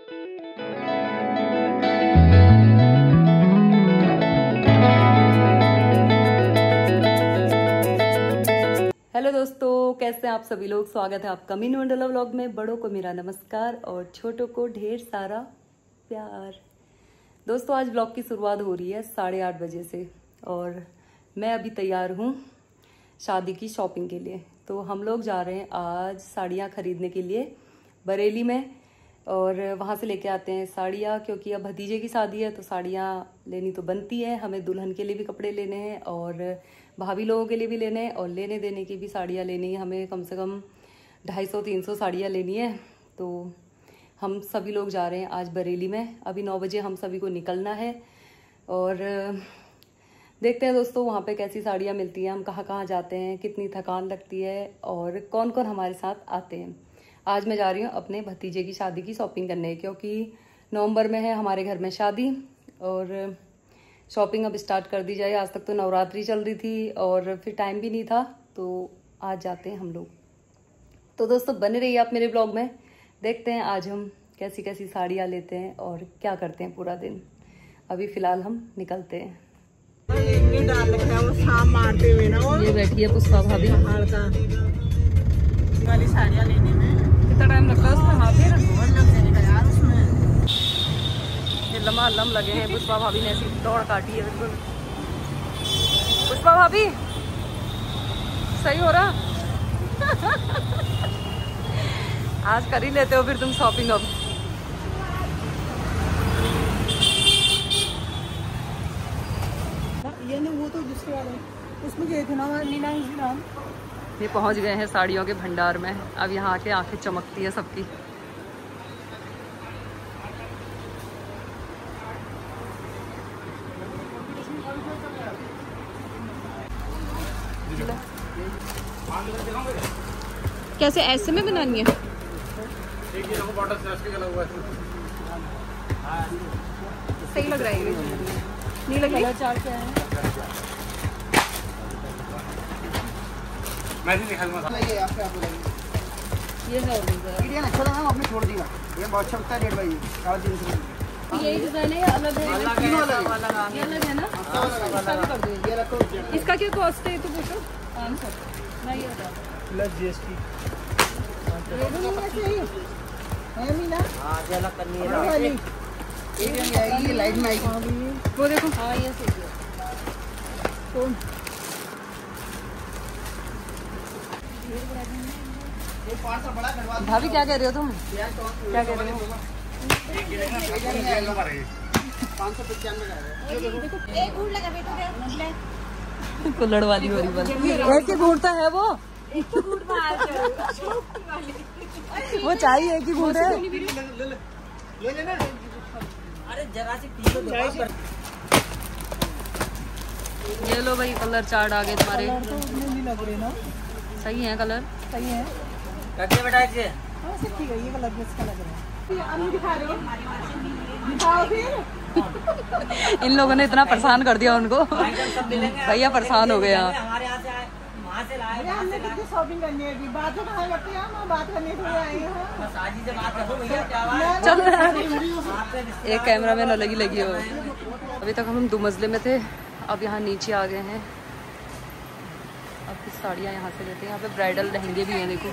Hello दोस्तों, कैसे हैं आप सभी लोग। स्वागत है आपका मीनू मंडला व्लॉग में। बड़ों को मेरा नमस्कार और छोटों को ढेर सारा प्यार। दोस्तों, आज व्लॉग की शुरुआत हो रही है 8:30 बजे से और मैं अभी तैयार हूँ शादी की शॉपिंग के लिए। तो हम लोग जा रहे हैं आज साड़ियाँ खरीदने के लिए बरेली में और वहाँ से लेके आते हैं साड़ियाँ, क्योंकि अब भतीजे की शादी है तो साड़ियाँ लेनी तो बनती है। हमें दुल्हन के लिए भी कपड़े लेने हैं और भाभी लोगों के लिए भी लेने हैं और लेने देने की भी साड़ियाँ लेनी है। हमें कम से कम 250-300 साड़ियाँ लेनी है। तो हम सभी लोग जा रहे हैं आज बरेली में। अभी 9 बजे हम सभी को निकलना है और देखते हैं दोस्तों वहाँ पे कैसी साड़ियाँ मिलती हैं, हम कहाँ कहाँ जाते हैं, कितनी थकान लगती है और कौन कौन हमारे साथ आते हैं। आज मैं जा रही हूँ अपने भतीजे की शादी की शॉपिंग करने, क्योंकि नवंबर में है हमारे घर में शादी और शॉपिंग अब स्टार्ट कर दी जाए। आज तक तो नवरात्रि चल रही थी और फिर टाइम भी नहीं था, तो आज जाते हैं हम लोग। तो दोस्तों बने रहिए आप मेरे ब्लॉग में। देखते हैं आज हम कैसी कैसी साड़ियाँ लेते हैं और क्या करते हैं पूरा दिन। अभी फिलहाल हम निकलते हैं। ये बैठी है पुष्पा भाभी वाली साड़ियाँ लेने में। कितना टाइम लगता है उसमें? हाँ फिर बहुत लग जाएगा यार उसमें। ये लम्हा लगे हैं। पुष्पा भाभी ने ऐसी दौड़ काटी है बिल्कुल। पुष्पा भाभी सही हो रहा आज कर ही लेते हो फिर तुम शॉपिंग। अब ये नहीं, वो तो दूसरे वाले उसमें गए थे ना नीना नाम। ये पहुंच गए हैं साड़ियों के भंडार में। अब यहाँ आके आंखें चमकती है सबकी। कैसे ऐसे में बनानी है? सही लग रहा है ये, नहीं लग रहा? चार क्या है? ये है आपने छोड़ दिया। ये बहुत अच्छा लगता है रेट भाई। यही डिजाइन है या अलग है? ये अलग है ना? इसका भी कर दो। ये रखो। इसका क्या कॉस्ट है तो पूछो। 500 मैं ये बता प्लस जीएसटी। ये भी ऐसे ही है मीना। हां ये अलग करनी है। ये लाइट में आएगी वो देखो। हाँ ये सही है। कौन भाभी क्या कह रहे हो तुम? क्या कह रहे हो? 595 कुल्हड़ वाली हो रही बस। एक ही घूरता है वो वो चाहिए एक ही घूर है। अरे जरा सी ये लो भाई, कलर चार्ट आ गए तुम्हारे। तो उसमें नहीं लग रहे ना। सही है कलर, सही है। करके बेटा इसे। हाँ सब ठीक है। ये कलर भी अच्छा लग रहा है। अब दिखा रहे हो? दिखाओ फिर। इन लोगों ने इतना परेशान कर दिया उनको। भैया परेशान हो गए यहाँ। हमारे यहाँ से आए, वहाँ से लाए। हमने कितनी शॉपिंग करनी है। बात तो कहाँ करते हैं हम? बात करने थोड़े आए हैं। बस आज ही से बात करो भैया, क्या बात। चलो एक कैमरा मैन अलग ही लगी हो। अभी तक हम 2 मंजिले में थे, अब यहाँ नीचे आ गए हैं। अब कुछ साड़ियाँ यहाँ से लेते हैं। यहाँ पे ब्राइडल लहंगे भी हैं, देखो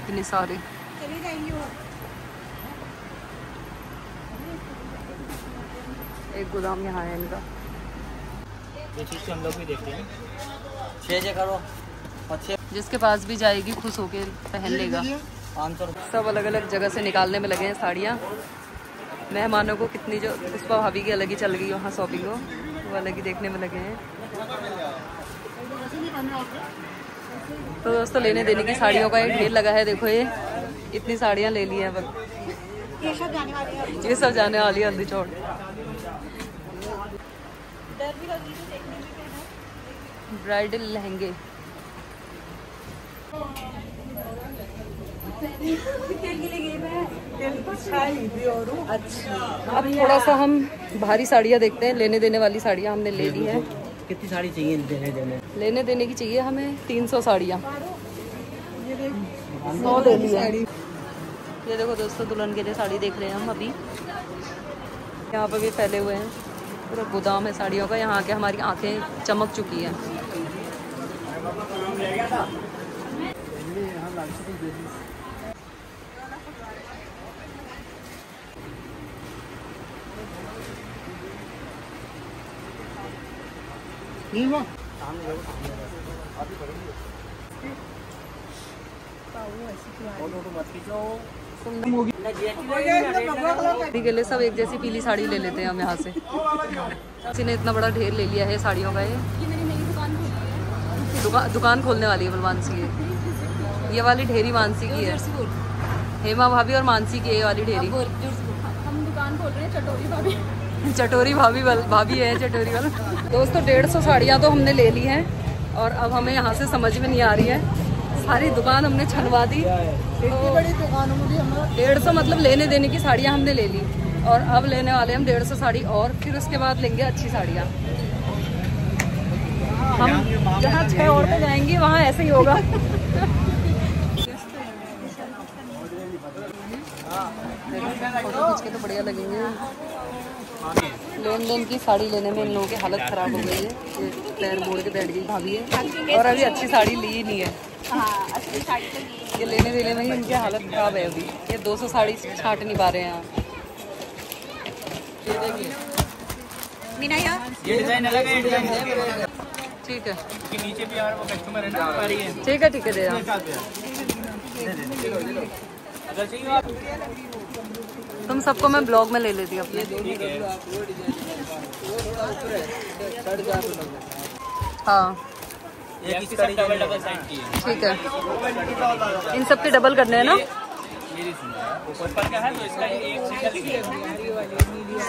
इतने सारे। चली जाएंगे वो। एक गोदाम यहाँ है इनका। ये चीज़ हम लोग भी देखते हैं। 6 करो और 6 जिसके पास भी जाएगी खुश होके पहन लेगा। 500 रुपये। सब अलग अलग जगह से निकालने में लगे हैं साड़ियाँ। मेहमानों को कितनी जो पुष्पा भाभी की अलग ही चल गई वहाँ शॉपिंग हो, वो अलग ही देखने में लगे हैं। तो दोस्तों लेने देने की साड़ियों का एक ढेर लगा है। देखो ये इतनी साड़ियाँ ले ली हैं बस। ये सब जाने वाली है। ये सब जाने वाली है हल्दी चौड़। ब्राइडल लहंगे अच्छा। अब थोड़ा सा हम भारी साड़ियाँ देखते हैं। लेने देने वाली साड़ियाँ हमने ले ली है। कितनी साड़ी चाहिए लेने देने की चाहिए हमें 300 साड़ियाँ। 100 ले ली है। ये देखो दोस्तों, दुल्हन के लिए साड़ी देख रहे हैं हम अभी। यहाँ पर भी फैले हुए हैं, पूरा गोदाम है साड़ियों का। यहाँ आके हमारी आंखें चमक चुकी हैं। के लिए सब एक जैसी पीली साड़ी ले लेते हैं हम यहाँ से। किसी ने इतना बड़ा ढेर ले लिया है साड़ियों का। ये मेरी नई दुकान खोलने वाली है मानसी है। ये वाली ढेरी मानसी की है, हेमा भाभी और मानसी की ये वाली ढेरी। हम दुकान खोल रहे हैं चटोरी भाभी। चटोरी भाभी है चटोरी वाला। दोस्तों 150 साड़ियाँ तो हमने ले ली हैं और अब हमें यहाँ से समझ में नहीं आ रही है। सारी दुकान हमने छनवा दी। इतनी बड़ी दुकान होगी हमारा। 150 मतलब लेने देने की साड़ियाँ हमने ले ली और अब लेने वाले हम 150 साड़ी और फिर उसके बाद लेंगे अच्छी साड़ियाँ। हम जहाँ 6 औरतें जाएंगी वहाँ ऐसे ही होगा। फोटो खींच के तो बढ़िया लगेंगे। लेन देन की साड़ी लेने में इन लोगों की हालत ख़राब हो गई है। ये पैर मोड़ के बैठ गई भाभी है और अभी अच्छी साड़ी ली ही नहीं है। असली साड़ी तो ये लेने देने में ही इनकी हालत ख़राब है। अभी ये 200 साड़ी छाट नहीं पा रहे हैं यहाँ। मीना यार ये डिजाइन अलग है, डिजाइन ठीक है, कि नीचे भी यार वो कस्टमर है ना हमारी है। ठीक है ठीक है, दे अगर चाहिए आप तुम सबको मैं ब्लॉग में ले लेती हूँ अपने। हाँ ये किस तरह डबल डबल साइड की है। ठीक है, इन सब के डबल करने हैं ना। मेरी सुनो, वो पर्पल का है तो इसका एक सिंगल ही है।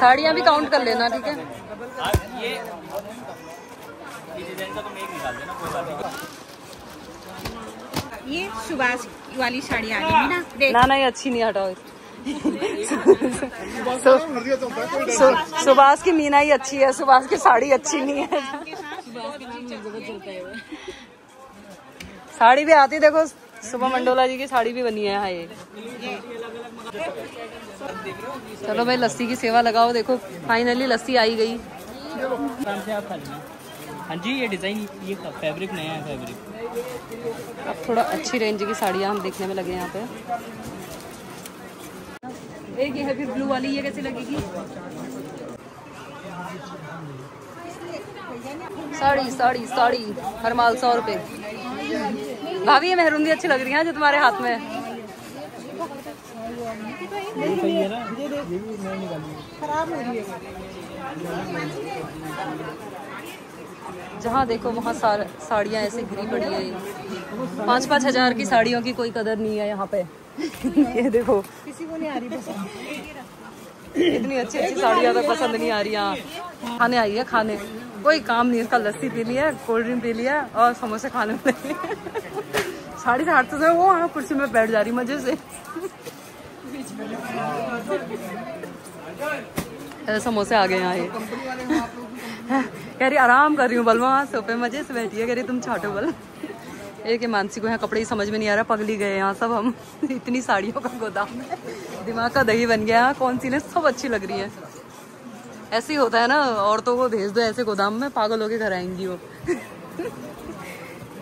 साड़ियाँ भी काउंट कर लेना, ठीक है। आप ये डिजाइन का तुम एक निकाल देना, कोई बात नहीं। ये सुभाष वाली साड़ी आ गई ना, देख ना ये अच्छी नहीं, हटाओ। सुभाष की मीना ही अच्छी है, सुभाष की साड़ी अच्छी नहीं है। साड़ी भी आती, देखो सुबह मंडोला जी की साड़ी भी बनी है यहाँ ये। चलो भाई लस्सी की सेवा लगाओ। देखो फाइनली लस्सी आई गई। हाँ जी, ये डिजाइन, ये फैब्रिक नया है फैब्रिक। अब थोड़ा अच्छी रेंज की साड़ियाँ हम देखने में लगे यहाँ पे। एक ये है फिर ब्लू वाली, ये कैसी लगेगी? साड़ी साड़ी साड़ी हर माल 100 रुपए। भाभी ये मेहरून भी अच्छी लग रही है जो तुम्हारे हाथ में है। खराब हो रही है। जहाँ देखो वहाँ साड़ियाँ ऐसे गिरी पड़ी है। 5-5 हज़ार की साड़ियों की कोई कदर नहीं है यहाँ पे। ये देखो किसी को नहीं आ रही पसंद। इतनी अच्छी अच्छी साड़ियाँ तो पसंद नहीं आ रही। यहाँ खाने आई है, खाने कोई काम नहीं इसका। लस्सी पी लिया, कोल्ड ड्रिंक पी लिया और समोसे खाने में लगे। साड़ी से हाथ से वो वहाँ कुर्सी में बैठ जा रही मजे से। समोसे आ गए यहाँ। ये कह रही आराम कर रही हूँ बल, वहाँ सोफे मजे से बैठी है। कह रही तुम छाटो बल। एक मानसी को यहाँ कपड़े ही समझ में नहीं आ रहा, पगली गए यहाँ सब हम। इतनी साड़ियों का गोदाम है, दिमाग का दही बन गया। कौन सी ने सब अच्छी लग रही है। ऐसे ही होता है ना, औरतों को भेज दो ऐसे गोदाम में, पागल होके घर आएंगी वो।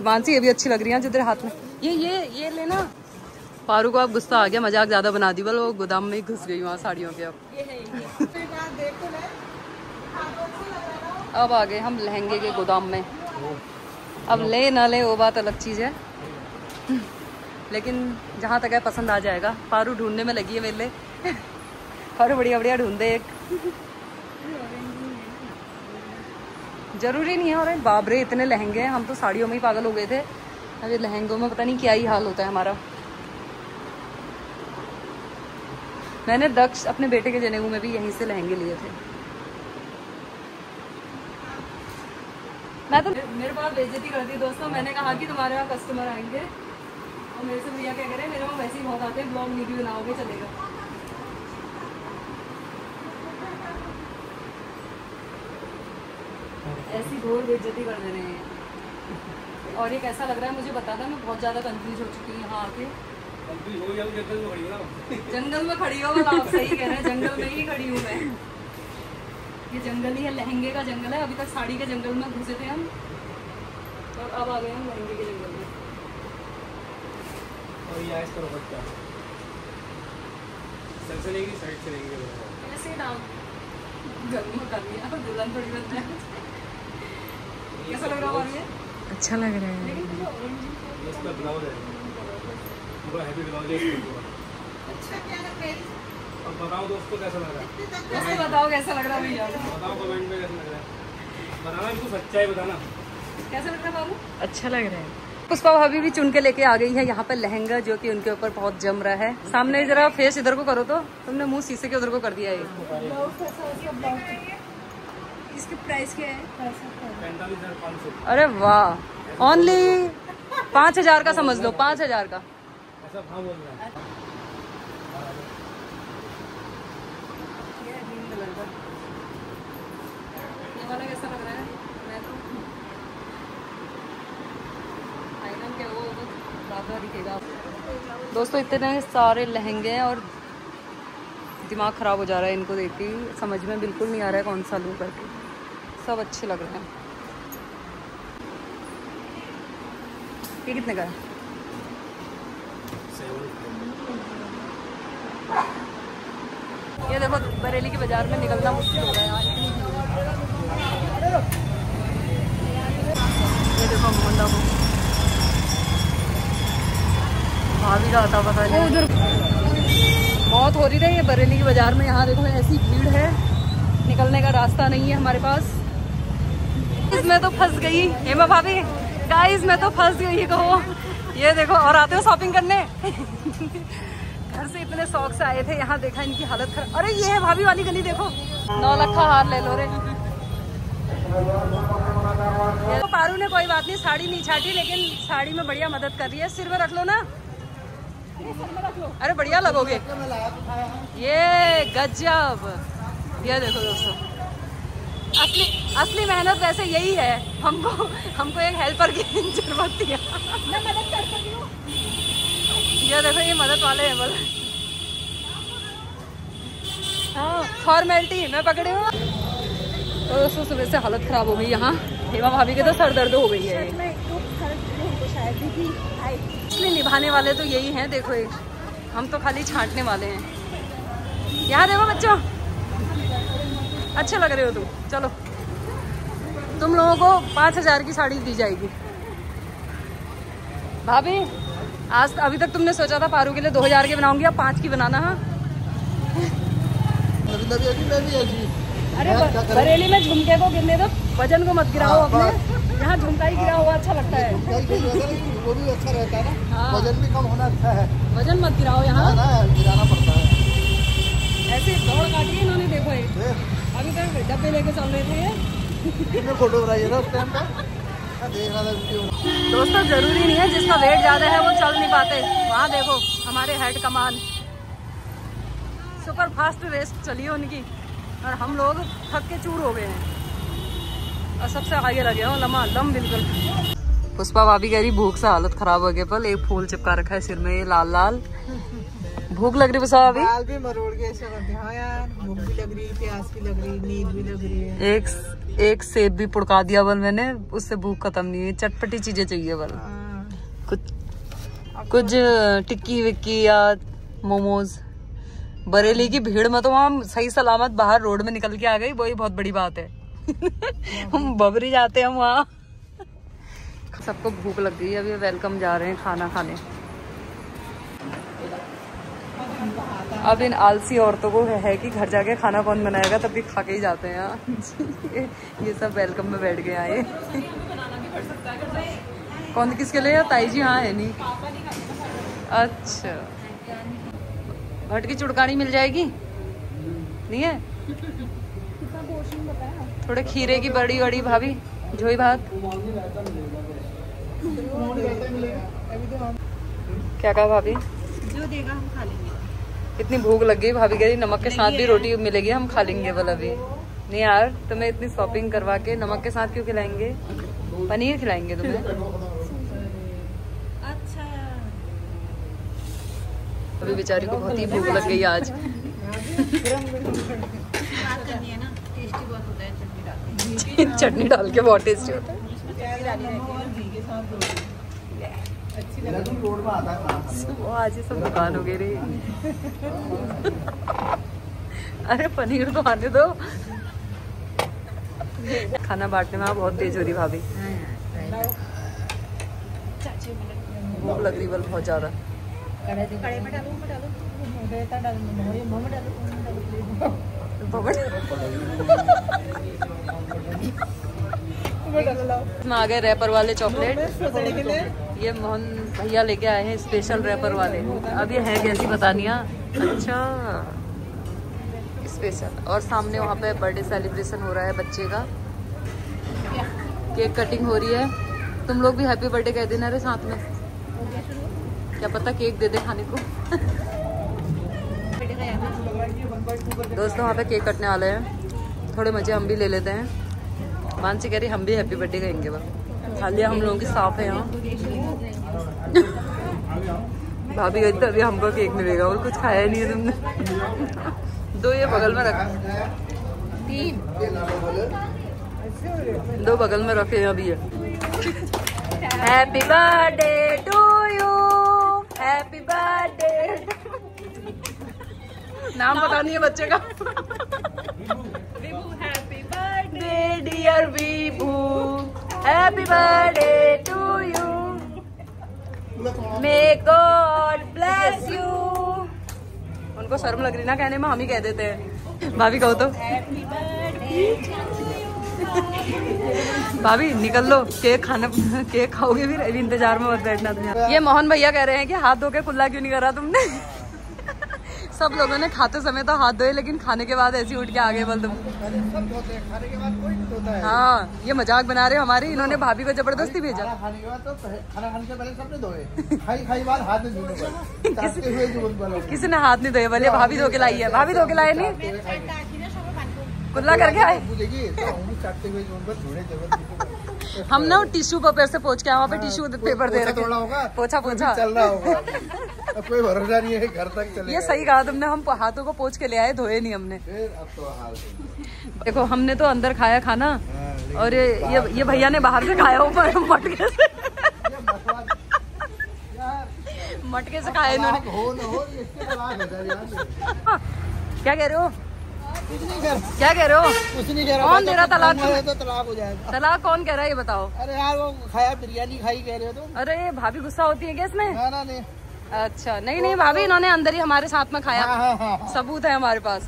मानसी ये भी अच्छी लग रही है जो तेरे हाथ में। ये लेना। पारू को अब गुस्सा आ गया, मजाक ज्यादा बना दी बल, वो गोदाम में ही घुस गई वहाँ साड़ियों के। अब आ गए हम लहंगे के गोदाम में। अब ले ना ले वो बात अलग चीज़ है, लेकिन जहाँ तक है पसंद आ जाएगा। पारू ढूंढने में लगी है मेरे लिए। पारू बढ़िया बढ़िया ढूंढे एक। जरूरी नहीं है। और बाप रे इतने लहंगे हैं, हम तो साड़ियों में ही पागल हो गए थे। अभी लहंगों में पता नहीं क्या ही हाल होता है हमारा। मैंने दक्ष अपने बेटे के जनेऊ में भी यहीं से लहंगे लिए थे। मैं तो मेरे पास बेइज्जती करती दोस्तों। मैंने कहा कि तुम्हारे यहाँ कस्टमर आएंगे और मेरे से भैया क्या कह रहे हैं, मेरे वहाँ वैसे ही बहुत आते हैं, ब्लॉग नहीं भी बनाओगे चलेगा। ऐसी घोर बेइज्जती कर दे रहे हैं। और ये कैसा लग रहा है मुझे बताना। मैं बहुत ज़्यादा कंफ्यूज हो चुकी हूँ यहाँ आके। जंगल में खड़ी हो, आप सही कह रहे हैं, जंगल में ही खड़ी हूँ मैं। ये जंगल ही है, लहंगे का जंगल है। अभी तक साड़ी के जंगल में घुसे थे हम, और अब आ गए हम लहंगे के जंगल में। और ये इस तरफ बच्चा से लेंगे, साइड से लेंगे, ऐसे नाम गर्मी में कर लिया, दुल्हन थोड़ी बनना है। कैसा लग रहा है ये? अच्छा लग रहा है। लेकिन इसका ब्लाउज है, पूरा हैवी ब्लाउज है इसका। अच्छा, अब बताओ दोस्तों कैसा लग रहा है? वैसे बताओ कैसा लग रहा है भैया? बताओ कमेंट में कैसा लग रहा है, बताना इसको सच्चाई बताना। कैसा लग रहा है बाबू? अच्छा लग रहा है। पुष्पा भाभी भी चुन के लेके आ गई है यहाँ पे लहंगा, जो कि उनके ऊपर बहुत जम रहा है। सामने जरा फेस इधर को करो, तो तुमने मुंह शीशे के उधर को कर दिया है। इसकी प्राइस क्या है? 45,500। अरे वाह, ओनली 5,000 का समझ लो, 5,000 का। ऐसा भाव बोल रहा है। ये वाला कैसा लग रहा है? मैं तो आइटम के वो ज़्यादा दिखेगा। दोस्तों इतने सारे लहंगे हैं और दिमाग ख़राब हो जा रहा है इनको देख के, समझ में बिल्कुल नहीं आ रहा है कौन सा लूँ करके। सब अच्छे लग रहे हैं। ये कितने का है? ये देखो बरेली के बाजार में निकलना मुश्किल हो रहा है यार, इतनी भीड़ है। ये देखो मोहल्ला को भाभी का आता पता नहीं, उधर मौत हो रही है। ये बरेली के बाजार में, यहाँ देखो ऐसी भीड़ है, निकलने का रास्ता नहीं है हमारे पास। मैं तो फंस गई हेमा भाभी, गाइस मैं तो फंस गई कहो। ये देखो, और आते हो शॉपिंग करने घर से इतने शौक से आए थे, यहाँ देखा इनकी हालत खराब। अरे ये है भाभी वाली गली, देखो 9 लाख का हार ले लो रे। ये तो पारू ने कोई बात नहीं साड़ी नहीं छाटी, लेकिन साड़ी में बढ़िया मदद कर रही है। सिर में रख लो ना, अरे बढ़िया लगोगे। ये गजब, ये देखो दोस्तों, असली मेहनत वैसे यही है। हमको एक हेल्पर की जरूरत थी। मैं मदद कर सकती हूँ। ये देखो ये मदद वाले हैं बोल। हाँ फॉर्मेलिटी मैं पकड़े हूँ। तो दोस्तों सुबह से हालत खराब हो गई यहाँ। हेमा भाभी के तो सर दर्द हो गई है। इसलिए निभाने वाले तो यही हैं। देखो एक, हम तो खाली छांटने वाले हैं। यहाँ देखो बच्चों, अच्छे लग रहे हो तुम। चलो तुम लोगों को 5,000 की साड़ी दी जाएगी। भाभी आज अभी तक तुमने सोचा था पारू के लिए 2,000 के बनाऊंगी, अब 5 की बनाना। हाँ अरे बरेली में झुमके को गिरने दो, वजन को मत गिराओ अपने। यहाँ झुमका ही गिरा हुआ अच्छा लगता है, वो भी अच्छा रहता है ना। हाँ। वजन भी कम होना अच्छा है, वजन मत गिराओ यहाँ, गिराना पड़ता है। ऐसे दौड़ काटी है इन्होंने। देखो एक अभी तक डब्बे लेके चल रहे थे। कितने फोटो बनाइए ना उस टाइम पे, देख रहा था वीडियो। दोस्तों जरूरी नहीं है जिसका वेट ज्यादा है वो चल नहीं पाते। वहाँ देखो हमारे हेड कमान सुपर फास्ट रेस चली है उनकी, और हम लोग थक के चूर हो गए हैं और सबसे आगे लगे हो लम्हा लम बिल्कुल। पुष्पा भाभी कह रही भूख से हालत खराब हो गई, पर एक फूल चिपका रखा है सिर में, ये लाल लाल। भूख लग रही पुष्पा भाभी? दाल भी मरोड़ के ऐसे करते हैं। हाँ यार, भूख भी लग रही है, प्यास भी लग रही है, नींद भी लग रही है। एक सेब भी पुड़का दिया बल मैंने, उससे भूख खत्म नहीं है। चटपटी चीजें चाहिए बल, कुछ टिक्की विक्की या मोमोज। बरेली की भीड़ में तो वहाँ सही सलामत बाहर रोड में निकल के आ गई, वही बहुत बड़ी बात है। हम बबरी जाते हैं वहाँ। सबको भूख लग गई, अभी वेलकम जा रहे हैं खाना खाने। अब इन आलसी औरतों को है कि घर जाके खाना कौन बनाएगा, तब भी खा के ही जाते हैं यहाँ। ये सब वेलकम में बैठ गए आए। कौन किसके लिए? ताई जी हाँ है नहीं। अच्छा भट की चुड़कानी मिल जाएगी? नहीं है? थोड़े खीरे की बड़ी बड़ी भाभी झोई भात। क्या कहा भाभी? जो देगा हम खा लेंगे। इतनी भूख लग गई, भाभी कह रही नमक के साथ भी रोटी मिलेगी, हम खा लेंगे। बोला अभी नहीं यार, तुम्हें इतनी शॉपिंग करवा के नमक के साथ क्यों खिलाएंगे? पनीर खिलाएंगे तुम्हें। अच्छा अभी बेचारी को बहुत ही भूख लग गई आज। चटनी डाल के बहुत टेस्टी होता है। वो आज ही सब दुकान हो गई रही। अरे पनीर तो आने दो। खाना बांटने में बहुत तेज हो रही भाभी। भूख लग रही बल बहुत ज्यादा। आ गए रैपर वाले चॉकलेट। ये मोहन भैया लेके आए हैं स्पेशल रैपर वाले। अब ये है कैसी बतानिया। अच्छा स्पेशल। और सामने वहाँ पे बर्थडे सेलिब्रेशन हो रहा है बच्चे का। केक कटिंग हो रही है। तुम लोग भी हैप्पी बर्थडे कह देना रे साथ में। क्या पता केक दे दे खाने को। दोस्तों वहाँ पे केक कटने वाले हैं। थोड़े मजे हम भी ले लेते हैं। मानसी कह रही हम भी हैप्पी बर्थडे कहेंगे। बस खाली हम लोगों की साफ है यहाँ। भाभी कहती अभी हमको केक मिलेगा और कुछ खाया नहीं है तुमने। 2 ये बगल में रखा, 3 2 बगल में रखे हैं अभी। Happy birthday to you, happy birthday. नाम पता नहीं है बच्चे का। Happy birthday dear Vibhu, happy birthday to you, may God bless you. उनको शर्म लग रही ना कहने में, हम ही कह देते हैं। भाभी कहो तो। भाभी निकल लो, केक खाना, केक खाओगे फिर अभी इंतजार में मत बैठना तुम। ये मोहन भैया कह रहे हैं कि हाथ धो के कुल्ला क्यों नहीं करा तुमने। सब लोगों ने खाते समय तो हाथ धोए, लेकिन खाने के बाद ऐसे उठ के आ गए बोल तुम। खाने के बाद कोई नहीं धोता है। हाँ ये मजाक बना रहे हमारे। इन्होंने भाभी को जबरदस्ती भेजा। खाने के बाद तो खाना खाने से पहले सबने धोए। खाई बाद हाथ में धोने। किसी ने हाथ नहीं धोए बोले भाभी धो के लाई है। भाभी धो के लाए नहीं, कुल्ला करके आए। हम ना टिश्यू पेपर से पोंछ के वहाँ पे टिश्यू पेपर दे रहे थे। पोछा चल रहा होगा। कोई भरोसा नहीं है घर तक चले। ये सही कहा तुमने। हम हाथों को पोंछ के ले आए, धोए नहीं हमने। अब तो हाल देखो हमने तो अंदर खाया खाना, और ये भैया ने बाहर से खाया ऊपर मटके से। मटके से खाया इन्होंने। क्या कह रहे हो? क्या कह रहे हो? कुछ नहीं कह रहा। कौन दे रहा तलाक? तो तलाक हो जाएगा। तलाक कौन कह रहा है ये बताओ। अरे यार वो खाया बिरयानी खाई कह रहे हो तुम। अरे भाभी गुस्सा होती है क्या इसमें? ना नहीं। अच्छा नहीं भाभी, इन्होंने अंदर ही हमारे साथ में खाया। हाँ। सबूत है हमारे पास।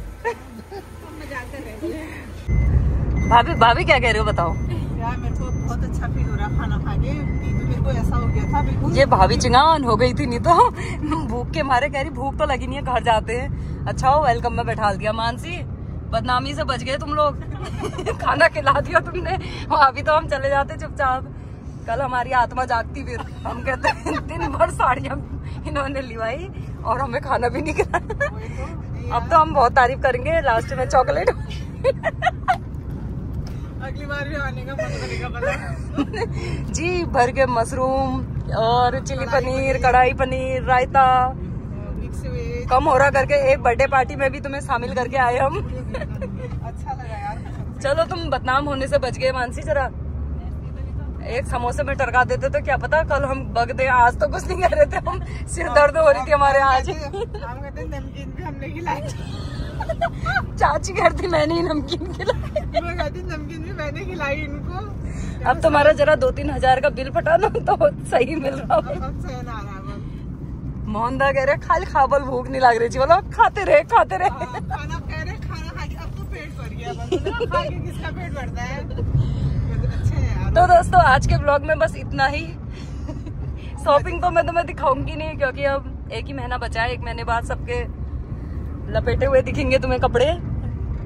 भाभी क्या कह रहे हो बताओ। यार मेरे को बहुत अच्छा फील हो रहा खाना खा के। मेरे को ऐसा हो गया था बिल्कुल। ये भाभी चिंगान हो गई थी, नहीं तो भूख के मारे कह रही भूख तो लगी नहीं है, घर जाते हैं। अच्छा हो वेलकम में बैठा दिया। मानसी बदनामी से बच गए तुम लोग। खाना खिला दिया तुमने। अभी तो हम चले जाते चुपचाप। कल हमारी आत्मा जागती फिर। हम कहते हैं दिन भर साड़ियाँ इन्होंने लिवाई और हमें खाना भी नहीं खिलाया। अब तो हम बहुत तारीफ करेंगे, लास्ट में चॉकलेट। अगली बार भी आने का मन करेगा। जी भर के मशरूम और चिली पनीर, कढ़ाई पनीर, रायता। कम हो रहा करके एक बर्थडे पार्टी में भी तुम्हें शामिल करके आए हम। अच्छा लगा यार। चलो तुम बदनाम होने से बच गए मानसी। जरा एक समोसे में टरका देते तो क्या पता कल हम बग दे। आज तो कुछ नहीं कह रहे थे हम, सिर दर्द हो रही थी हमारे आज। हम कहते हैं नमकीन भी हमने खिलाई। चाची कहती मैंने ही नमकीन खिलाई। मैं कहती नमकीन भी मैंने खिलाई इनको। अब तुम्हारा जरा 2-3 हजार का बिल फटाना तो सही मिल रहा है। मोहन दा कह रहे खाली खाबल भूख नहीं लग रही थी। बोलो खाते रहे। खाना कह रहे खाना खा के अब तो पेट भर गया। खा के किसका पेट भरता है। अच्छा है यार। तो दोस्तों आज के ब्लॉग में बस इतना ही। शॉपिंग तो मैं तुम्हें दिखाऊंगी नहीं, क्योंकि अब 1 ही महीना बचा है। 1 महीने बाद सबके लपेटे हुए दिखेंगे तुम्हें कपड़े।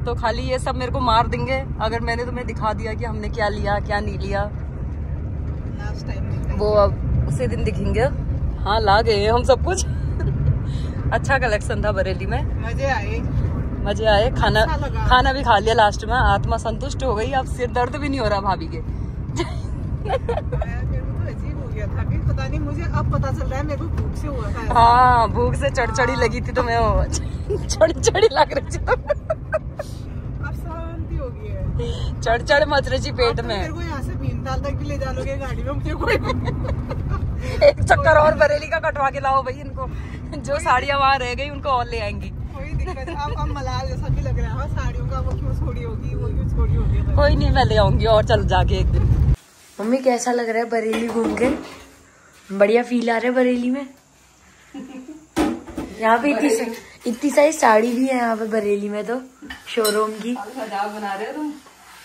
तो खाली ये सब मेरे को मार देंगे अगर मैंने तुम्हें दिखा दिया कि हमने क्या लिया क्या नहीं लिया। लास्ट टाइम वो अब उसी दिन दिखेंगे। हाँ ला गए हम सब कुछ। अच्छा कलेक्शन था बरेली में। मजे आए। खाना भी खा लिया लास्ट में। आत्मा संतुष्ट हो गई। अब सिर दर्द भी नहीं हो रहा भाभी के। मेरे को तो अजीब हो गया था। पता नहीं, मुझे अब पता चल रहा है मेरे को भूख से हुआ था। हाँ, भूख से चढ़ लगी थी तो मैं चढ़ लग रही थी तो अब शांति हो गई है। चढ़ मच रही थी पेट में। मेरे को यहाँ से भीमताल तक भी ले जा लोगे गाड़ी में, मुझे कोई एक चक्कर और बरेली का कटवा के लाओ भाई इनको, जो साड़ियाँ वहाँ रह गई उनको और ले आएंगी। कोई दिक्कत। अब मलाल जैसा भी लग रहा है साड़ियों का, वो क्यों छोड़ी होगी, वो क्यों छोड़ी होगी। कोई नहीं, मैं ले आऊंगी और चल जाके एक दिन। मम्मी कैसा लग रहा है बरेली घूम के? बढ़िया फील आ रहा है बरेली में। यहाँ पे इतनी सारी साड़ी भी है यहाँ पे बरेली में तो, शोरूम की। मजाक बना रहे हो तुम?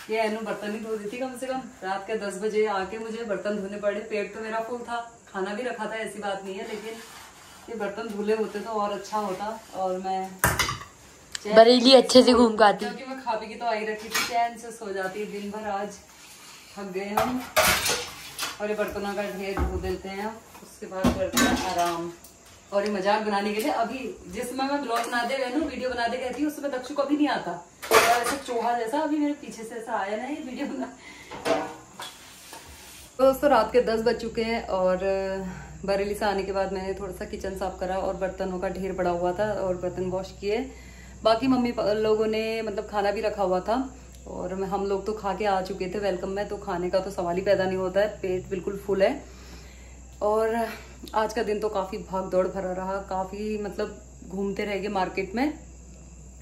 ये एनु बर्तन ही धो दी थी कम से कम। रात के 10 बजे आके मुझे बर्तन धोने पड़े। पेट तो मेरा फुल था, खाना भी रखा था, ऐसी बात नहीं है, लेकिन ये बर्तन धुले होते तो और अच्छा होता। और मैं बरेली अच्छे से घूम के आती, क्योंकि मैं खा पी की तो आई रखी थी, चैन से सो जाती दिन भर। आज थक गए हम और ये बर्तनों का ढेर धो देते हैं, उसके बाद करते हैं आराम। और ये मजाक बनाने के लिए अभी जिस समय मैं ब्लॉग बनाते गए ना, वीडियो बनाते गई थी, उस समय दक्षु कभी नहीं आता और ऐसे चूहा जैसा अभी मेरे पीछे से ऐसा आया ना ये वीडियो बना। तो दोस्तों रात के 10 बज चुके हैं और बरेली से आने के बाद मैंने थोड़ा सा किचन साफ करा और बर्तनों का ढेर पड़ा हुआ था और बर्तन वॉश किए। बाकी मम्मी लोगों ने मतलब खाना भी रखा हुआ था और हम लोग तो खा के आ चुके थे वेलकम में, तो खाने का तो सवाल ही पैदा नहीं होता है, पेट बिल्कुल फुल है। और आज का दिन तो काफ़ी भाग दौड़ भरा रहा, काफ़ी मतलब घूमते रह गए मार्केट में।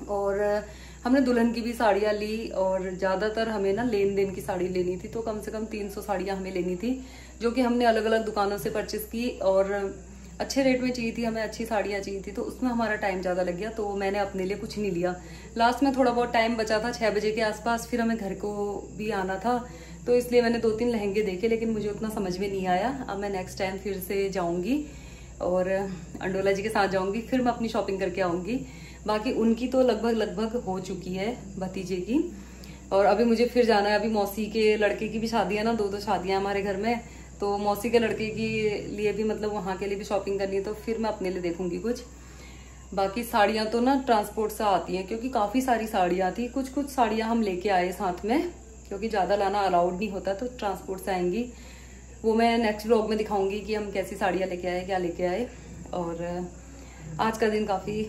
और हमने दुल्हन की भी साड़ियाँ ली और ज़्यादातर हमें ना लेन देन की साड़ी लेनी थी, तो कम से कम 300 साड़ियाँ हमें लेनी थी, जो कि हमने अलग अलग दुकानों से परचेस की और अच्छे रेट में चाहिए थी, हमें अच्छी साड़ियाँ चाहिए थी, तो उसमें हमारा टाइम ज़्यादा लग गया। तो मैंने अपने लिए कुछ नहीं लिया। लास्ट में थोड़ा बहुत टाइम बचा था 6 बजे के आसपास, फिर हमें घर को भी आना था, तो इसलिए मैंने 2-3 लहंगे देखे, लेकिन मुझे उतना समझ में नहीं आया। अब मैं नेक्स्ट टाइम फिर से जाऊँगी और अंडोला जी के साथ जाऊँगी, फिर मैं अपनी शॉपिंग करके आऊँगी। बाकी उनकी तो लगभग हो चुकी है भतीजे की, और अभी मुझे फिर जाना है। अभी मौसी के लड़के की भी शादी है ना, 2 शादियाँ हमारे घर में, तो मौसी के लड़के के लिए भी मतलब वहाँ के लिए भी शॉपिंग करनी है, तो फिर मैं अपने लिए देखूंगी कुछ। बाकी साड़ियाँ तो ना ट्रांसपोर्ट से आती हैं, क्योंकि काफ़ी सारी साड़ियाँ थी। कुछ साड़ियाँ हम लेके आए साथ में, क्योंकि ज़्यादा लाना अलाउड नहीं होता, तो ट्रांसपोर्ट से आएंगी। वो मैं नेक्स्ट व्लॉग में दिखाऊंगी कि हम कैसी साड़ियाँ लेके आए, क्या लेके आए। और आज का दिन काफ़ी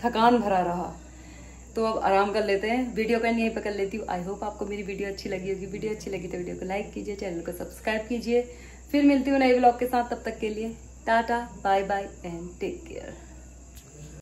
थकान भरा रहा, तो अब आराम कर लेते हैं। वीडियो का यहीं पर कर लेती हूँ। आई होप आपको मेरी वीडियो अच्छी लगी होगी। वीडियो अच्छी लगी तो वीडियो को लाइक कीजिए, चैनल को सब्सक्राइब कीजिए। फिर मिलती हूँ नए व्लॉग के साथ, तब तक के लिए tata bye bye and take care.